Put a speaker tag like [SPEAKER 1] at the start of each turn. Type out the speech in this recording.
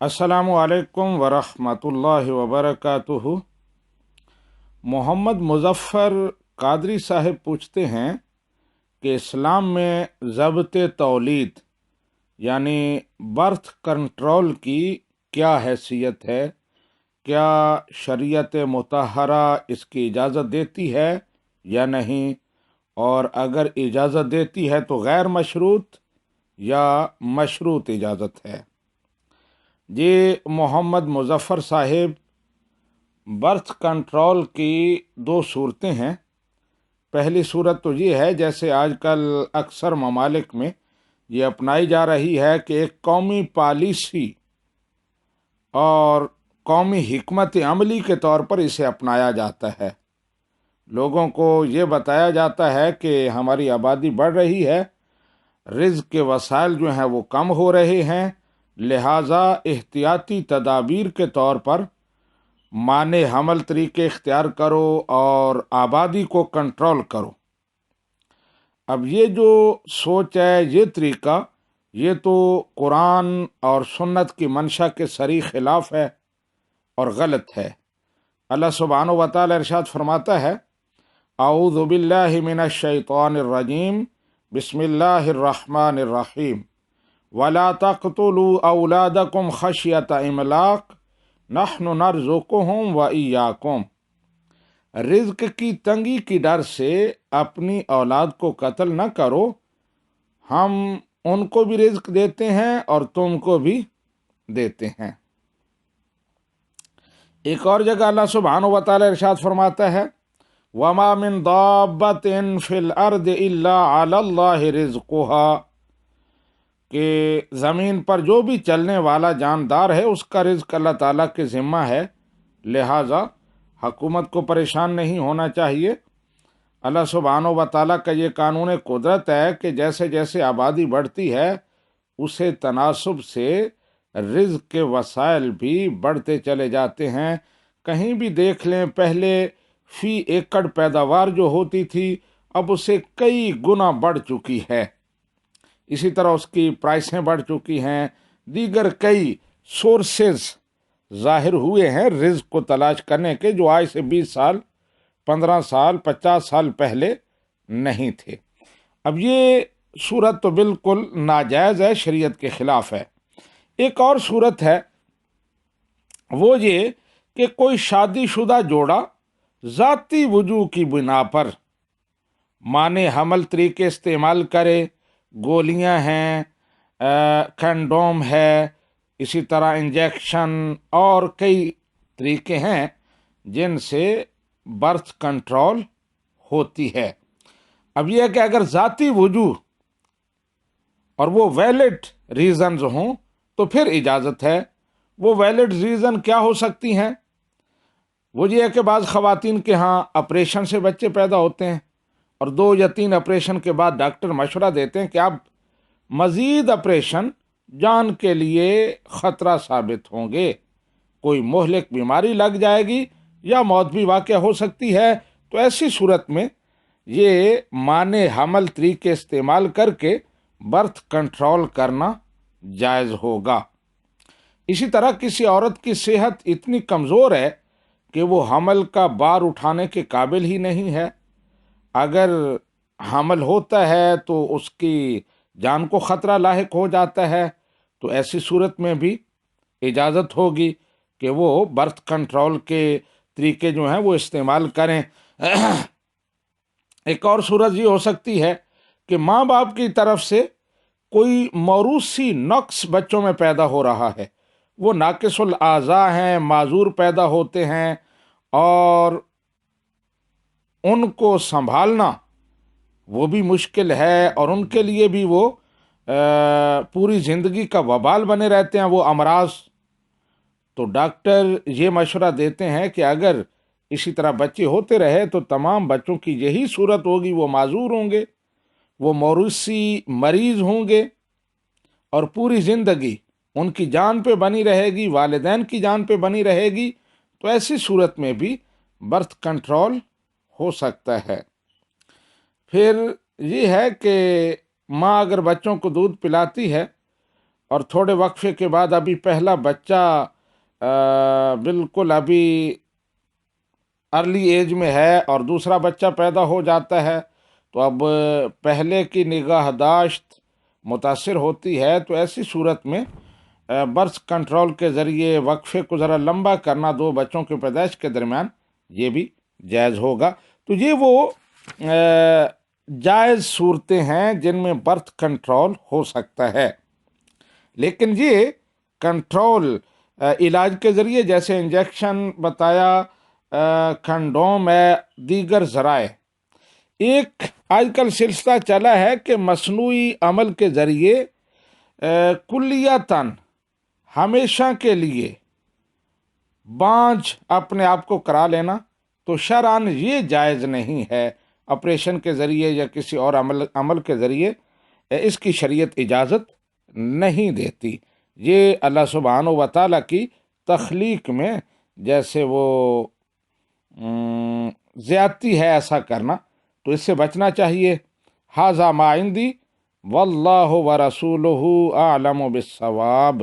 [SPEAKER 1] अस्सलामु अलैकुम वरहमतुल्लाहि वबरकातुहु। मोहम्मद मुज़फ़्फ़र कादरी साहब पूछते हैं कि इस्लाम में ज़ब्त तौलीद यानी बर्थ कंट्रोल की क्या हैसियत है? क्या शरीयत मुतहरा इसकी इजाज़त देती है या नहीं? और अगर इजाज़त देती है तो गैर मशरूत या मशरूत इजाज़त है? ये मोहम्मद मुज़फ़्फ़र साहिब, बर्थ कंट्रोल की दो सूरतें हैं। पहली सूरत तो ये है, जैसे आजकल अक्सर ममालिक में ये अपनाई जा रही है कि एक कौमी पॉलिसी और कौमी हिकमत अमली के तौर पर इसे अपनाया जाता है। लोगों को ये बताया जाता है कि हमारी आबादी बढ़ रही है, रिज़्क़ के वसाइल जो हैं वो कम हो रहे हैं, लिहाजा एहतियाती तदाबीर के तौर पर माने हमल तरीके इख्तियार करो और आबादी को कंट्रोल करो। अब ये जो सोच है, ये तरीका, ये तो कुरान और सुन्नत की मंशा के सरी खिलाफ है और गलत है। अल्लाह सुब्हानहु व तआला इरशाद फरमाता है, औज़ु बिल्लाहि मिनश शैतानिर रजीम, बिस्मिल्लाहिर रहमानिर रहीम, वला तक़्तुलू औलादकुम खशियत इमलाक, नहनु नर्ज़ुकुहुम व इय्याकुम। रिज़्क़ की तंगी की डर से अपनी औलाद को कत्ल न करो, हम उनको भी रिज़्क़ देते हैं और तुमको भी देते हैं। एक और जगह अल्लाह सुब्हानहु व तआला इरशाद फरमाता है, वमा मिन दाब्बतिन फिल अर्द इल्ला अलल्लाहि रिज़्क़ुहा, कि ज़मीन पर जो भी चलने वाला जानदार है उसका रिज़्क़ अल्लाह ताला के ज़िम्मा है, लिहाजा हुकूमत को परेशान नहीं होना चाहिए। अल्लाह सुब्हानहु व तआला का ये कानून कुदरत है कि जैसे जैसे आबादी बढ़ती है उसे तनासुब से रिज़्क़ के वसाइल भी बढ़ते चले जाते हैं। कहीं भी देख लें, पहले फ़ी एकड़ पैदावार जो होती थी अब उसे कई गुना बढ़ चुकी है। इसी तरह उसकी प्राइसें बढ़ चुकी हैं। दीगर कई सोर्सेज ज़ाहिर हुए हैं रिज़्क़ को तलाश करने के, जो आज से 20 साल, 15 साल, 50 साल पहले नहीं थे। अब ये सूरत तो बिल्कुल नाजायज़ है, शरीयत के ख़िलाफ़ है। एक और सूरत है, वो ये कि कोई शादीशुदा जोड़ा ज़ाती वजूह की बिना पर माने हमल तरीके इस्तेमाल करे, गोलियां हैं, कंडोम है, इसी तरह इंजेक्शन और कई तरीके हैं जिनसे बर्थ कंट्रोल होती है। अब यह है कि अगर ज़ाती वजूह और वो वैलिड रीज़न्स हों तो फिर इजाज़त है। वो वैलिड रीज़न क्या हो सकती हैं? वो ये है कि बाज़ ख़वातीन के यहाँ ऑपरेशन से बच्चे पैदा होते हैं और 2 या 3 ऑपरेशन के बाद डॉक्टर मशवरा देते हैं कि अब मज़ीद ऑपरेशन जान के लिए ख़तरा साबित होंगे, कोई मोहलिक बीमारी लग जाएगी या मौत भी वाक़या हो सकती है। तो ऐसी सूरत में ये माने हमल तरीके इस्तेमाल करके बर्थ कंट्रोल करना जायज़ होगा। इसी तरह किसी औरत की सेहत इतनी कमज़ोर है कि वो हमल का बार उठाने के काबिल ही नहीं है, अगर हमल होता है तो उसकी जान को ख़तरा लाहिक हो जाता है, तो ऐसी सूरत में भी इजाज़त होगी कि वो बर्थ कंट्रोल के तरीके जो हैं वो इस्तेमाल करें। एक और सूरत ये हो सकती है कि माँ बाप की तरफ से कोई मौरूसी नक्स बच्चों में पैदा हो रहा है, वो नाकिसुल आज़ा हैं, माजूर पैदा होते हैं और उनको संभालना वो भी मुश्किल है और उनके लिए भी वो पूरी ज़िंदगी का वबाल बने रहते हैं वो अमराज। तो डॉक्टर ये मशवरा देते हैं कि अगर इसी तरह बच्चे होते रहे तो तमाम बच्चों की यही सूरत होगी, वो माजूर होंगे, वो मौरूसी मरीज़ होंगे और पूरी ज़िंदगी उनकी जान पे बनी रहेगी, वालिदैन की जान पे बनी रहेगी। तो ऐसी सूरत में भी बर्थ कंट्रोल हो सकता है। फिर ये है कि माँ अगर बच्चों को दूध पिलाती है اور تھوڑے وقفے کے بعد ابھی پہلا بچہ بالکل ابھی ارلی ایج میں ہے اور دوسرا بچہ پیدا ہو جاتا ہے، تو اب پہلے کی نگاہ داشت متاثر ہوتی ہے، تو ایسی صورت میں برتھ کنٹرول کے ذریعے وقفے کو ذرا لمبا کرنا دو بچوں کی پیدائش کے درمیان، یہ بھی جائز ہوگا۔ تو یہ وہ جائز صورتیں ہیں جن میں برتھ کنٹرول ہو سکتا ہے، لیکن یہ کنٹرول علاج کے ذریعے جیسے انجیکشن بتایا، کنڈوم ہے، دیگر ذرائع، ایک آج کل سلسلہ چلا ہے کہ مصنوعی عمل کے ذریعے کلیتاً ہمیشہ کے لیے بانجھ اپنے آپ کو کرا لینا، تو شرعاً یہ جائز نہیں ہے، آپریشن کے ذریعے یا کسی اور عمل کے ذریعے اس کی شریعت اجازت نہیں دیتی۔ یہ اللہ سبحانہ و تعالیٰ کی تخلیق میں جیسے وہ زیادتی ہے ایسا کرنا، تو اس سے بچنا چاہیے۔ ھذا ما عندی واللہ ورسولہ اعلم بالصواب۔